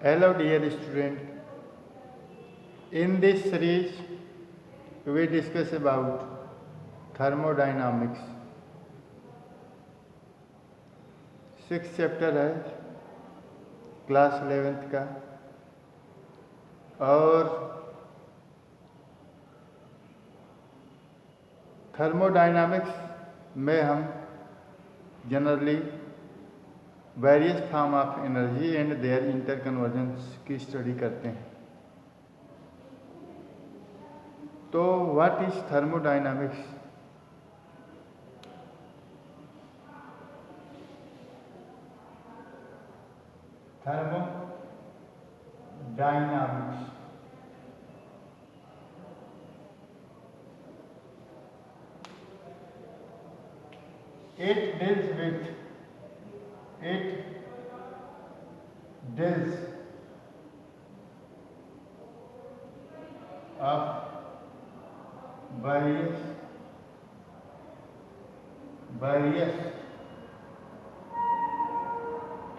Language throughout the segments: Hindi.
Hello dear student, in this series we discuss about thermodynamics. 6th chapter है क्लास 11th का और थर्मोडायनामिक्स में हम generally various form of energy and their interconversions की स्टडी करते हैं। तो what is thermodynamics? Thermodynamics it deals of various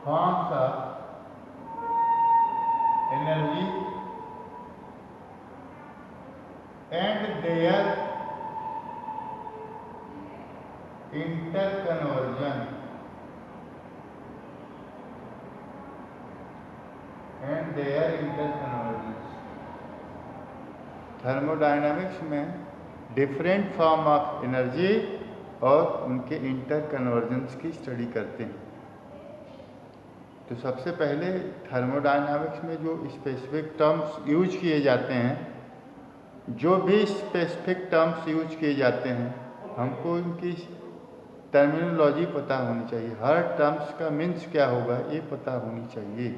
forms of energy and their interconversion thermodynamics में डिफरेंट फॉर्म ऑफ एनर्जी और उनके इंटरकन्वर्जेंस की स्टडी करते हैं। तो सबसे पहले थर्मोडायनामिक्स में जो स्पेसिफिक टर्म्स यूज किए जाते हैं, जो भी स्पेसिफिक टर्म्स यूज किए जाते हैं, हमको उनकी टर्मिनोलॉजी पता होनी चाहिए। हर टर्म्स का मीन्स क्या होगा ये पता होनी चाहिए।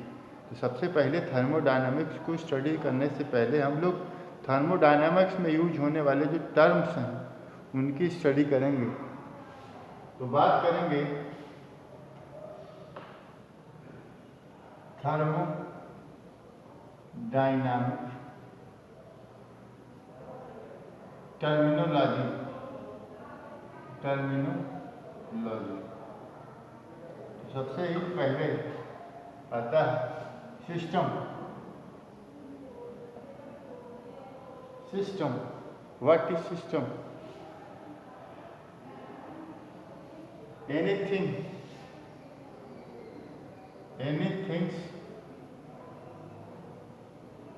तो सबसे पहले थर्मोडायनामिक्स को स्टडी करने से पहले हम लोग थर्मोडायनामिक्स में यूज होने वाले जो टर्म्स हैं उनकी स्टडी करेंगे। तो बात करेंगे थर्मोडायनामिक्स टर्मिनोलॉजी। तो सबसे ही पहले आता है system. What is system? anything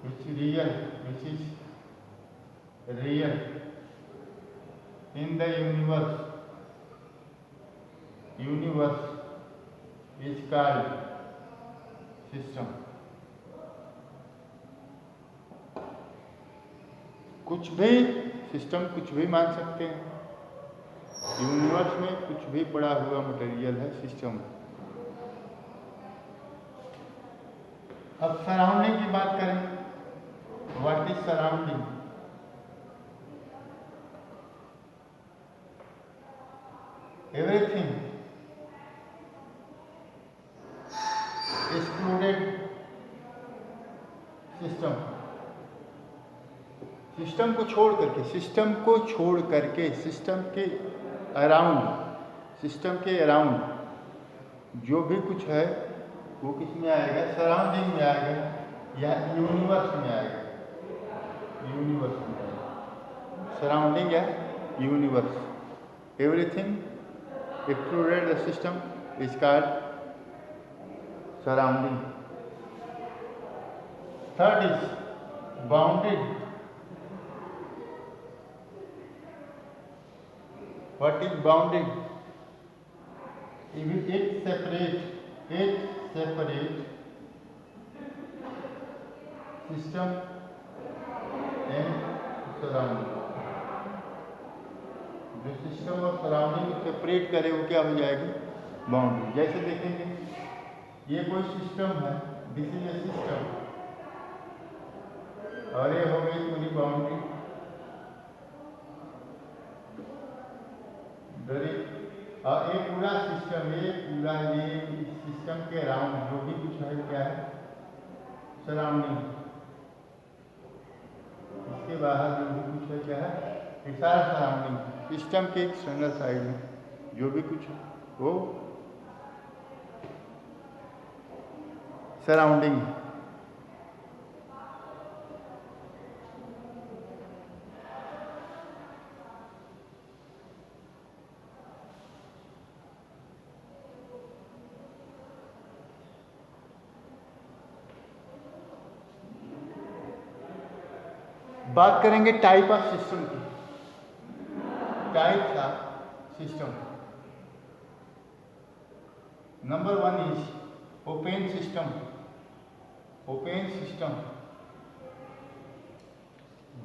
which is real in the universe is called system। कुछ भी सिस्टम कुछ भी मान सकते हैं। यूनिवर्स में कुछ भी पड़ा हुआ मटेरियल है सिस्टम। अब सराउंडिंग की बात करें, what is surrounding? Everything excluded system को छोड़ करके सिस्टम के अराउंड जो भी कुछ है वो किस में आएगा? सराउंडिंग में आएगा या यूनिवर्स में आएगा। सराउंडिंग या universe. Everything excluded the system is called surrounding. Third is bounded. What is bounded? It separate system and surrounding। जो सिस्टम और सराउंडिंग सेपरेट करे वो क्या हो जाएगी? बाउंड्री। जैसे देखेंगे ये कोई सिस्टम है, दिस इज ए सिस्टम, और ये हो गई पूरी बाउंड्री। और ये पूरा सिस्टम ये सिस्टम के अराउंड जो भी कुछ है क्या है? सराउंडिंग। इसके बाहर जो भी कुछ है क्या है? ये सारा सराउंडिंग। सिस्टम के एक्सटर्नल साइड में जो भी कुछ है वो सराउंडिंग। बात करेंगे टाइप ऑफ सिस्टम की। Types of system. Number 1 is open system. Open system,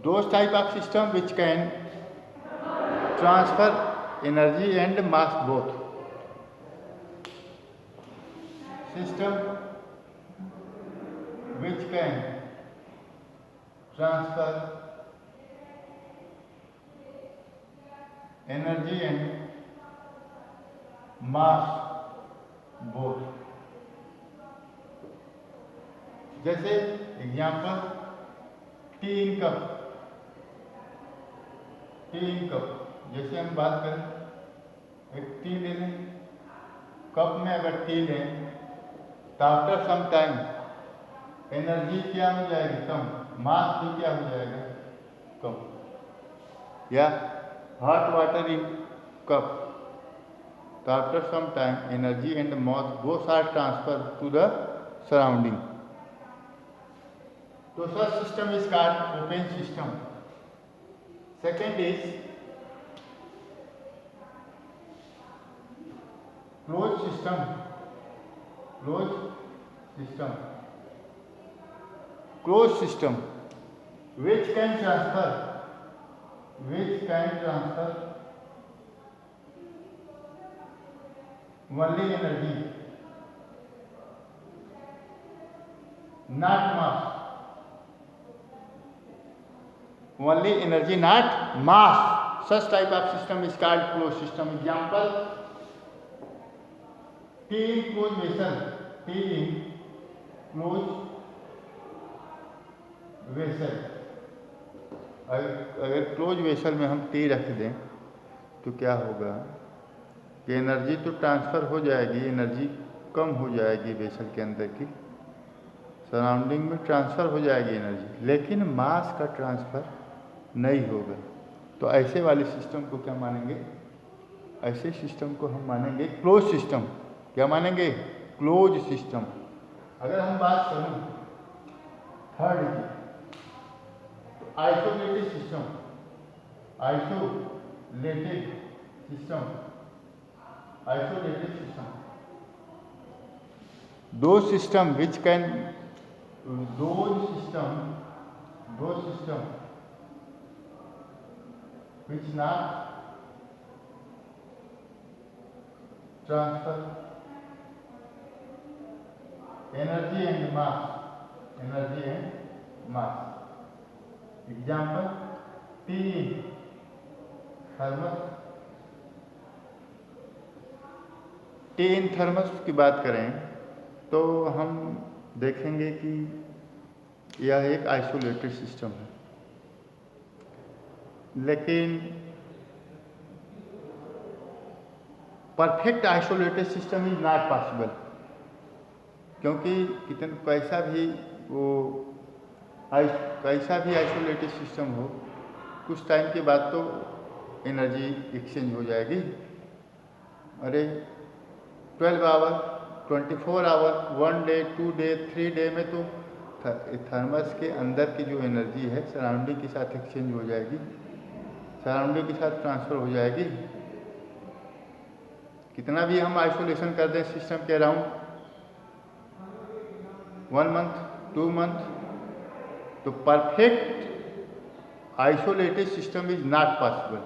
those type of system which can transfer energy and mass both. System which can transfer energy and mass both. जैसे example T in cup. T in cup, जैसे हम बात करें, एक टी ले लें, कप में अगर टी लें तो आफ्टर सम टाइम एनर्जी क्या हो जाएगी? कम। मास भी क्या हो जाएगा? कम। या हॉट वाटर इन कप, तो after some time energy and mass both are transfer to the surrounding. तो first system is called open system. Second is closed system. Closed system. Closed system which can transfer only energy, not mass. Only energy, not mass. Such type of system is called closed system. Example: tea in closed vessel. Tea in closed vessel. अगर क्लोज वेसल में हम टी रख दें तो क्या होगा कि एनर्जी तो ट्रांसफ़र हो जाएगी, एनर्जी कम हो जाएगी वेसल के अंदर की, सराउंडिंग में ट्रांसफ़र हो जाएगी एनर्जी, लेकिन मास का ट्रांसफ़र नहीं होगा। तो ऐसे वाले सिस्टम को क्या मानेंगे? ऐसे सिस्टम को हम मानेंगे क्लोज सिस्टम। क्या मानेंगे? Close system. अगर हम बात करूं थर्ड की, तो isolated system. Isolated system. Isolated system, दो सिस्टम विच कैन दो system which not transfer energy and mass. Example: tea in thermos. T in thermos की बात करें तो हम देखेंगे कि यह एक आइसोलेटेड सिस्टम है, लेकिन perfect isolated system is not possible, क्योंकि कैसा भी आइसोलेटेड सिस्टम हो, कुछ टाइम के बाद तो एनर्जी एक्सचेंज हो जाएगी। अरे 12 hour, 24 hour, 1 day, 2 day, 3 day में तो थर्मस के अंदर की जो एनर्जी है सराउंडिंग के साथ एक्सचेंज हो जाएगी, सराउंडिंग के साथ ट्रांसफ़र हो जाएगी। कितना भी हम आइसोलेशन कर दें सिस्टम के अराउंड 1 मंथ, 2 मंथ, तो perfect isolated system is not possible.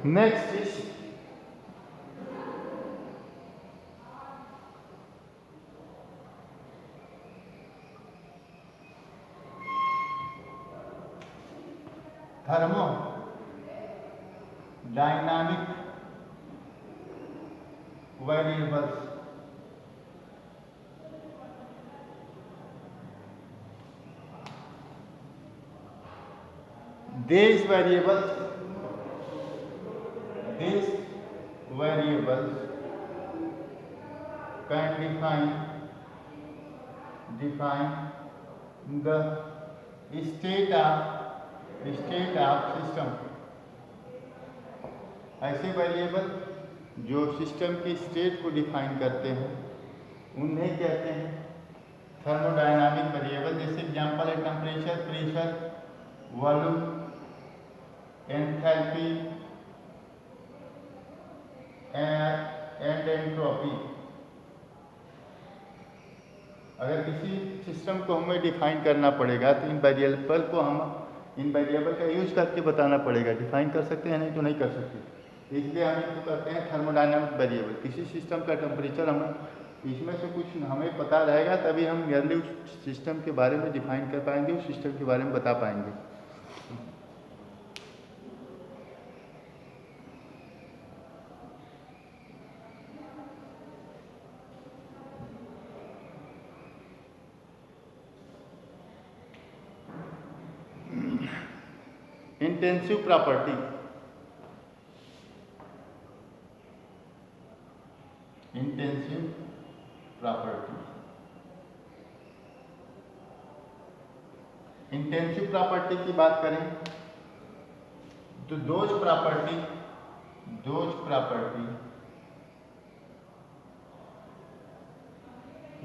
Next is thermodynamic variables. These variables can define the state of system. ऐसे वेरिएबल जो सिस्टम की स्टेट को डिफाइन करते हैं उन्हें कहते हैं थर्मोडायनामिक वेरिएबल, जैसे एग्जांपल है temperature, pressure, volume, enthalpy and entropy. अगर किसी सिस्टम को हमें डिफाइन करना पड़ेगा तो इन वेरिएबल को हम इन वेरिएबल का यूज करके बताना पड़ेगा। डिफाइन कर सकते हैं, नहीं तो नहीं कर सकते। इसलिए हम इसको करते हैं थर्मोडायनामिक वेरिएबल। किसी सिस्टम का टेम्परेचर हमें इसमें से कुछ हमें पता रहेगा तभी हम नियरली उस सिस्टम के बारे में डिफाइन कर पाएंगे, उस सिस्टम के बारे में बता पाएंगे। Intensive property, intensive property, intensive property की बात करें तो those property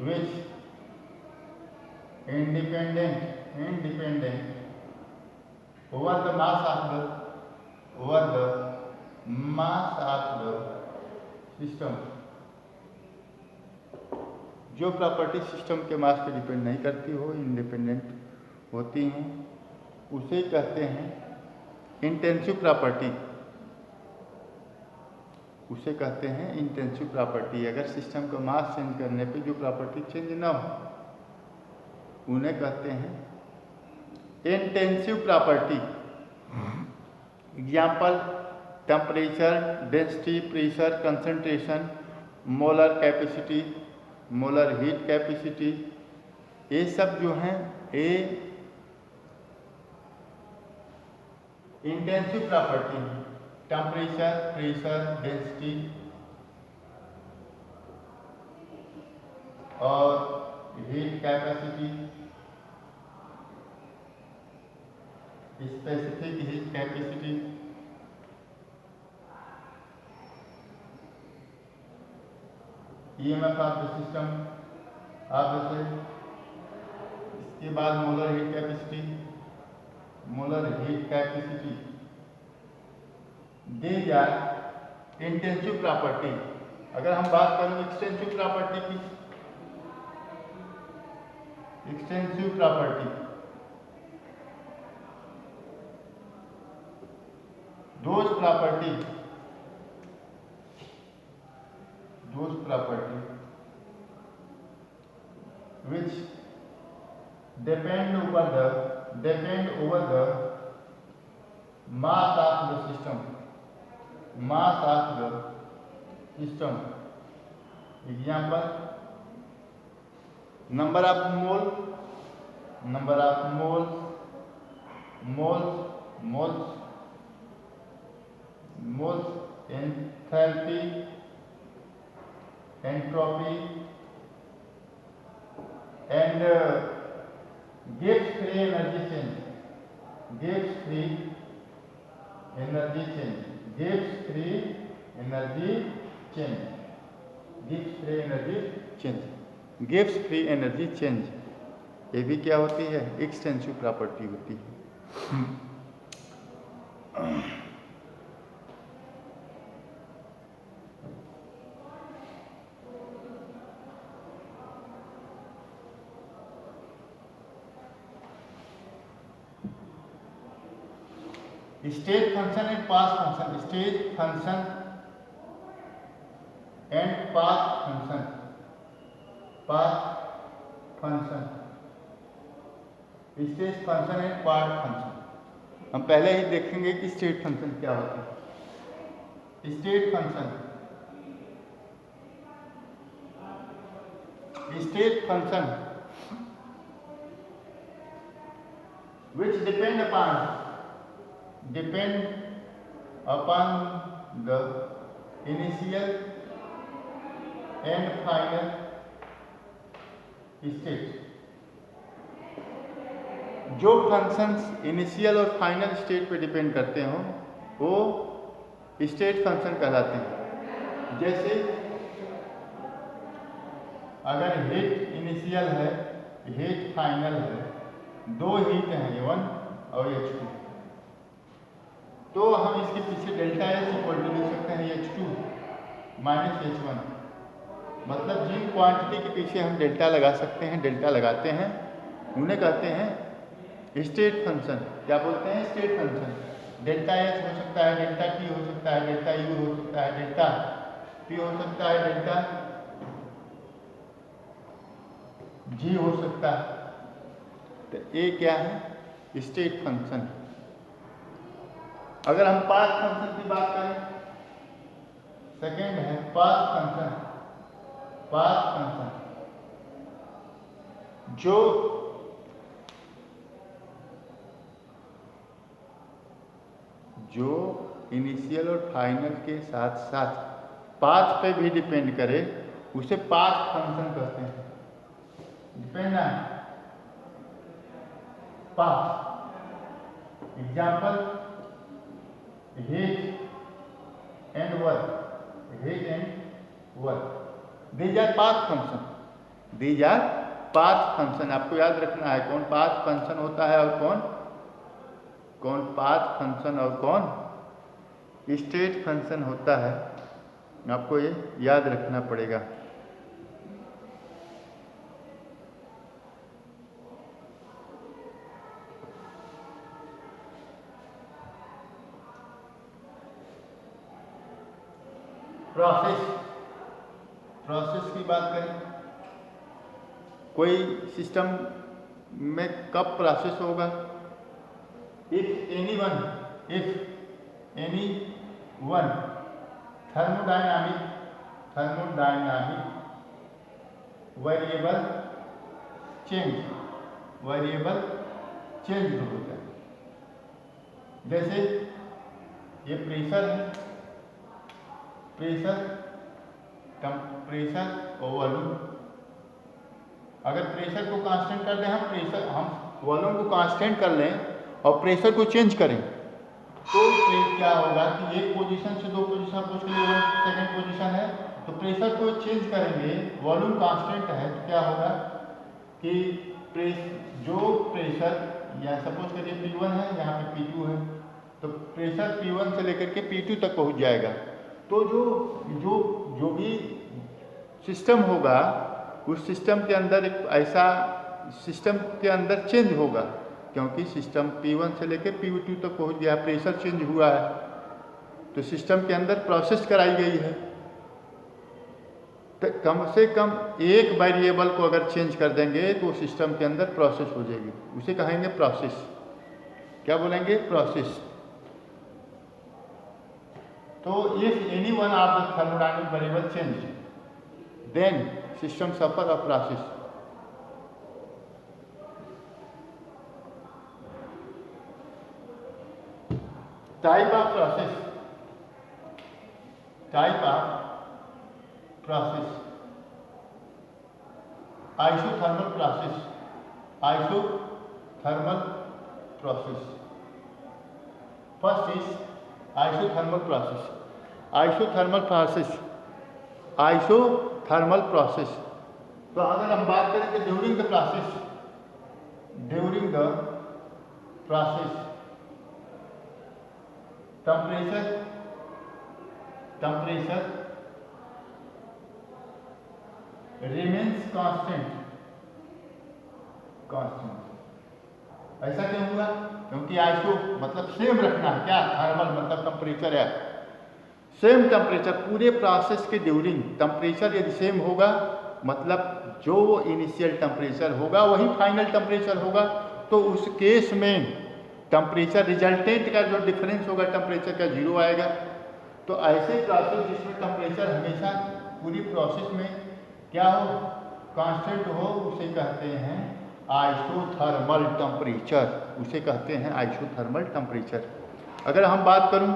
which independent over the mass of the system, जो प्रॉपर्टी सिस्टम के मास पे डिपेंड नहीं करती हो, इंडिपेंडेंट होती हैं, उसे कहते हैं इंटेंसिव प्रॉपर्टी। उसे कहते हैं इंटेंसिव प्रॉपर्टी। अगर सिस्टम का मास चेंज करने पे जो प्रॉपर्टी चेंज ना हो, उन्हें कहते हैं intensive property. Example temperature, density, pressure, concentration, molar capacity, molar heat capacity, ये सब जो हैं ये इंटेंसिव प्रॉपर्टी है। टेम्परेचर, प्रेशर, डेंसिटी और heat capacity, specific heat capacity, EMF of the system of the cell. इसके बाद molar heat capacity, molar heat capacity, these are intensive property. अगर हम बात करें एक्सटेंसिव प्रॉपर्टी की, extensive property those property which depend over the mass of the system, example number of moles, enthalpy, entropy and Gibbs free energy change, Gibbs free energy change, Gibbs free energy change, Gibbs free energy change, Gibbs free energy change, ये भी क्या होती है? एक्सटेंसिव प्रॉपर्टी होती है। State function and path function, state function and path function, state function and path function. हम पहले ही देखेंगे कि स्टेट फंक्शन क्या होता है। State function which depend upon the initial and final state। जो फंक्शंस इनिशियल और फाइनल स्टेट पे डिपेंड करते हो वो स्टेट फंक्शन कहलाते हैं। जैसे अगर हीट इनिशियल है हीट फाइनल है, दो हीट हैं H1 और H2, तो हम इसके पीछे डेल्टा एच इक्वल टू लिख सकते हैं H2 माइनस H1। मतलब जिन क्वांटिटी के पीछे हम डेल्टा लगा सकते हैं, डेल्टा लगाते हैं, उन्हें कहते हैं स्टेट फंक्शन। क्या बोलते हैं? State function. डेल्टा एच हो सकता है, डेल्टा टी हो सकता है, डेल्टा यू हो सकता है, डेल्टा पी हो सकता है, डेल्टा जी हो सकता है। तो ये क्या है? State function. अगर हम पाथ फंक्शन की बात करें, सेकेंड है पाथ फंक्शन। पाथ फंक्शन जो इनिशियल और फाइनल के साथ साथ पाथ पे भी डिपेंड करे, उसे पाथ फंक्शन कहते हैं। Depend on path. Example heat and work, heat and work, these our path function. These our path function. आपको याद रखना है कौन पाथ फंक्शन होता है और कौन पाथ फंक्शन और कौन स्टेट फंक्शन होता है। आपको ये याद रखना पड़ेगा। प्रोसेस की बात करें, कोई सिस्टम में कब प्रोसेस होगा? If any one thermodynamic variable change होता है। जैसे ये प्रेशर है, प्रेशर टेम्परेचर और वॉल्यूम। अगर प्रेशर को कांस्टेंट कर दें, हम वॉल्यूम को कांस्टेंट कर लें और प्रेशर को चेंज करें, तो क्या होगा कि एक पोजीशन से दो पोजीशन, सेकेंड पोजीशन है, तो प्रेशर को चेंज करेंगे, वॉल्यूम कांस्टेंट है, तो क्या होगा कि जो प्रेशर या सपोज करिए P1 है, यहाँ पे P2 है, तो प्रेशर P1 से लेकर के P2 तक पहुँच जाएगा। तो जो भी सिस्टम होगा, उस सिस्टम के अंदर एक ऐसा सिस्टम के अंदर चेंज होगा, क्योंकि सिस्टम P1 से लेकर P2 तक पहुंच गया, प्रेशर चेंज हुआ है, तो सिस्टम के अंदर प्रोसेस कराई गई है। तो कम से कम एक वेरिएबल को अगर चेंज कर देंगे तो सिस्टम के अंदर प्रोसेस हो जाएगी, उसे कहेंगे प्रोसेस। क्या बोलेंगे? प्रोसेस। तो if any one of the thermodynamic variable change, then system suffer a process. Type of process, isothermal process. First is isothermal process. तो अगर हम बात करें कि during the process temperature remains constant. ऐसा क्यों हुआ? क्योंकि आइसो मतलब सेम रखना है, क्या थर्मल मतलब टेम्परेचर है, सेम टेम्परेचर पूरे प्रोसेस के ड्यूरिंग। टेम्परेचर यदि सेम होगा मतलब जो वो इनिशियल टेम्परेचर होगा वही फाइनल टेम्परेचर होगा, तो उस केस में टेम्परेचर रिजल्टेंट का जो डिफरेंस होगा टेम्परेचर का 0 आएगा। तो ऐसे प्रोसेस जिसमें टेम्परेचर हमेशा पूरी प्रोसेस में क्या हो, कांस्टेंट हो, उसे कहते हैं आइसोथर्मल टेम्परेचर। उसे कहते हैं आइसोथर्मल टेम्परेचर। अगर हम बात करूं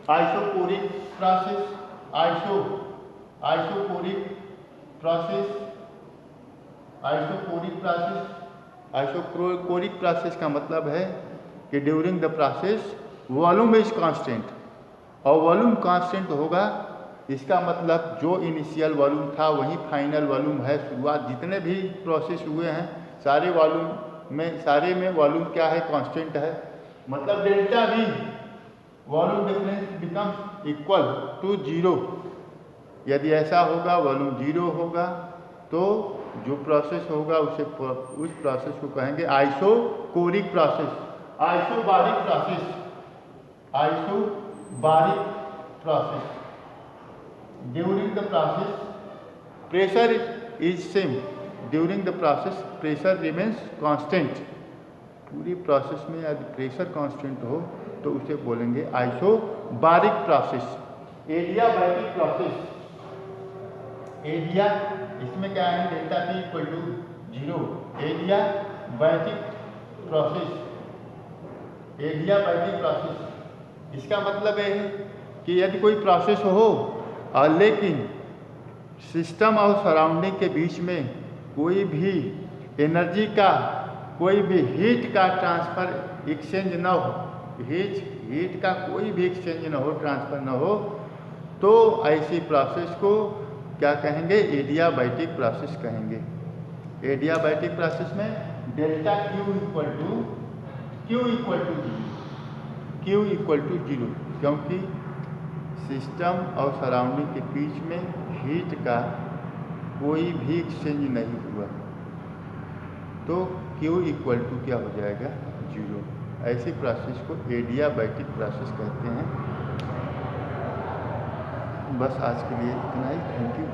आइसोकोरिक प्रोसेस का मतलब है कि during the process volume is constant, और वॉल्यूम कांस्टेंट होगा, इसका मतलब जो इनिशियल वॉल्यूम था वही फाइनल वॉल्यूम है। शुरुआत जितने भी प्रोसेस हुए हैं सारे वॉल्यूम में, सारे में वॉल्यूम क्या है, कांस्टेंट है, मतलब delta V volume difference becomes equal to 0। यदि ऐसा होगा, वॉल्यूम 0 होगा, तो जो प्रोसेस होगा उस प्रोसेस को कहेंगे isochoric process, isobaric process, isobaric process. During the process pressure is same, during the process pressure remains constant. पूरी प्रोसेस में यदि प्रेशर कांस्टेंट हो तो उसे बोलेंगे isobaric process. Adiabatic process, area इसमें क्या है, delta T equal to 0। Adiabatic process, adiabatic process इसका मतलब है कि यदि कोई प्रोसेस हो और लेकिन सिस्टम और सराउंडिंग के बीच में कोई भी एनर्जी का, कोई भी हीट का ट्रांसफ़र एक्सचेंज न हो, हीट का कोई भी एक्सचेंज न हो, ट्रांसफ़र न हो, तो ऐसी प्रोसेस को क्या कहेंगे, एडियाबैटिक प्रोसेस कहेंगे। एडियाबैटिक प्रोसेस में delta Q equal to zero, क्योंकि सिस्टम और सराउंडिंग के बीच में हीट का कोई भी एक्सचेंज नहीं हुआ, तो Q इक्वल टू क्या हो जाएगा, 0। ऐसी प्रोसेस को एडियाबैटिक प्रोसेस कहते हैं। बस आज के लिए इतना ही, थैंक यू।